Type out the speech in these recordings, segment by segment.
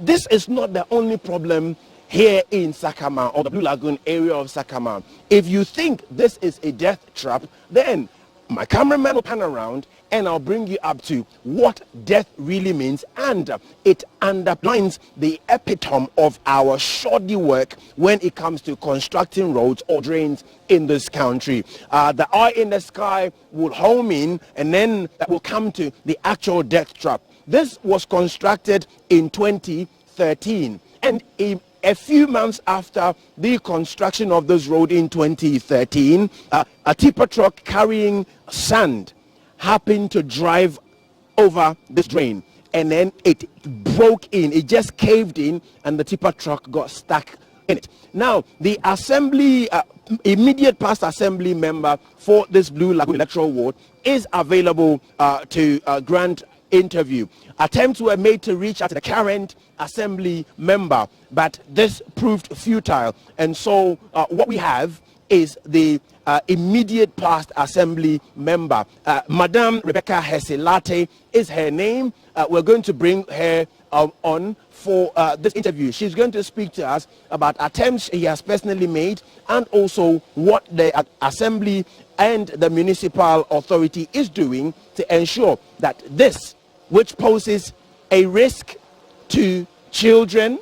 This is not the only problem here in Sakaman or the Blue Lagoon area of Sakaman. If you think this is a death trap, then my cameraman will pan around and I'll bring you up to what death really means, and it underlines the epitome of our shoddy work when it comes to constructing roads or drains in this country. The eye in the sky will home in, and then that will come to the actual death trap. This was constructed in 2013, and a few months after the construction of this road in 2013, a tipper truck carrying sand happened to drive over this drain, and then it broke in. It just caved in, and the tipper truck got stuck in it. Now, the assembly, immediate past assembly member for this Blue Lagoon electoral ward is available to grant interview. Attempts were made to reach out to the current assembly member, but this proved futile. And so what we have is the immediate past assembly member. Madame Rebecca Hesilate is her name. We're going to bring her on for this interview. She's going to speak to us about attempts he has personally made, and also what the assembly and the municipal authority is doing to ensure that this, which poses a risk to children,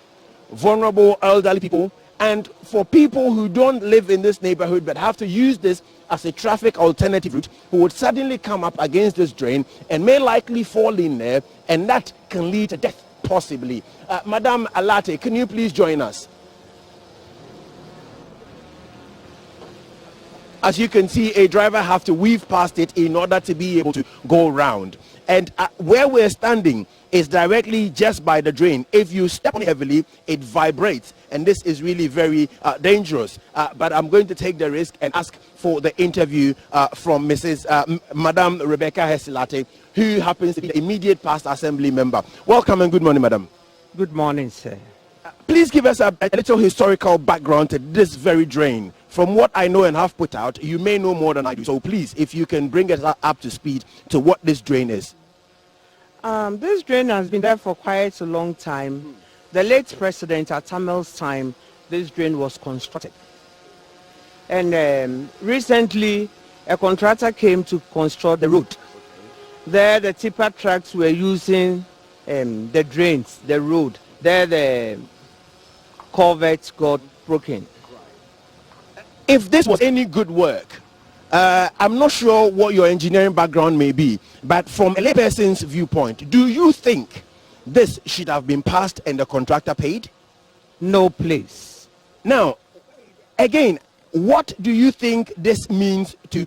vulnerable elderly people, and for people who don't live in this neighborhood but have to use this as a traffic alternative route, who would suddenly come up against this drain and may likely fall in there, and that can lead to death possibly. Madam Alate, can you please join us? As you can see, a driver have to weave past it in order to be able to go round. And where we're standing is directly just by the drain. If you step on it heavily, it vibrates, and this is really very dangerous. But I'm going to take the risk and ask for the interview from Madame Rebecca Hesilate, who happens to be the immediate past assembly member. Welcome and good morning, madam. Good morning, sir. Please give us a little historical background to this very drain. From what I know and have put out, you may know more than I do. So please, if you can bring us up to speed to what this drain is. This drain has been there for quite a long time. The late president at Tamel's time, this drain was constructed. And recently, a contractor came to construct the road. There, the tipper trucks were using the drains, the road. There, the culverts got broken. If this was any good work, I'm not sure what your engineering background may be, but from a layperson's viewpoint, do you think this should have been passed and the contractor paid? No, please. Now, again, what do you think this means to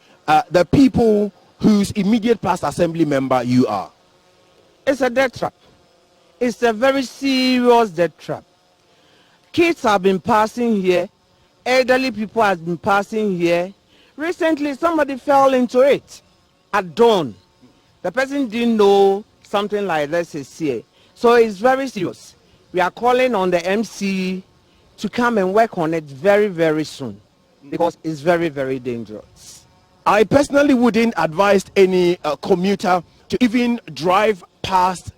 the people whose immediate past assembly member you are? It's a death trap. It's a very serious death trap. Kids have been passing here. Elderly people have been passing here. Recently, somebody fell into it at dawn. The person didn't know something like this is here. So it's very serious. We are calling on the MC to come and work on it very, very soon, because it's very, very dangerous. I personally wouldn't advise any commuter to even drive past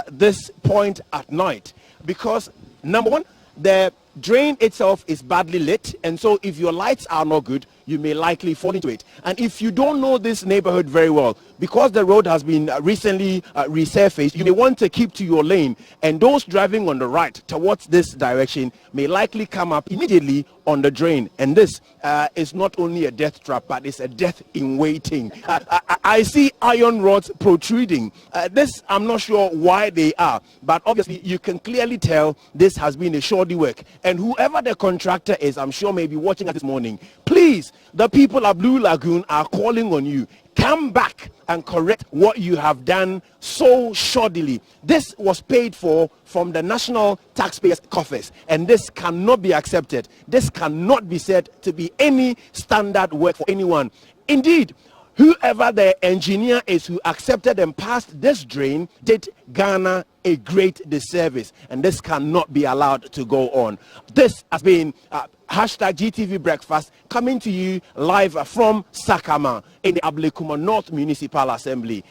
this point at night, because number one, the drain itself is badly lit, and so if your lights are not good, you may likely fall into it. And if you don't know this neighborhood very well, because the road has been recently resurfaced, you may want to keep to your lane, and those driving on the right towards this direction may likely come up immediately on the drain. And this is not only a death trap, but it's a death in waiting. I see iron rods protruding. This, I'm not sure why they are, but obviously you can clearly tell this has been a shoddy work. And whoever the contractor is, I'm sure may be watching us this morning. Please, the people of Blue Lagoon are calling on you. Come back and correct what you have done so shoddily. This was paid for from the national taxpayers' coffers, and this cannot be accepted. This cannot be said to be any standard work for anyone. Indeed, whoever the engineer is who accepted and passed this drain did Ghana a great disservice, and this cannot be allowed to go on. This has been hashtag GTV Breakfast, coming to you live from Sakaman in the Ablekuma North Municipal Assembly.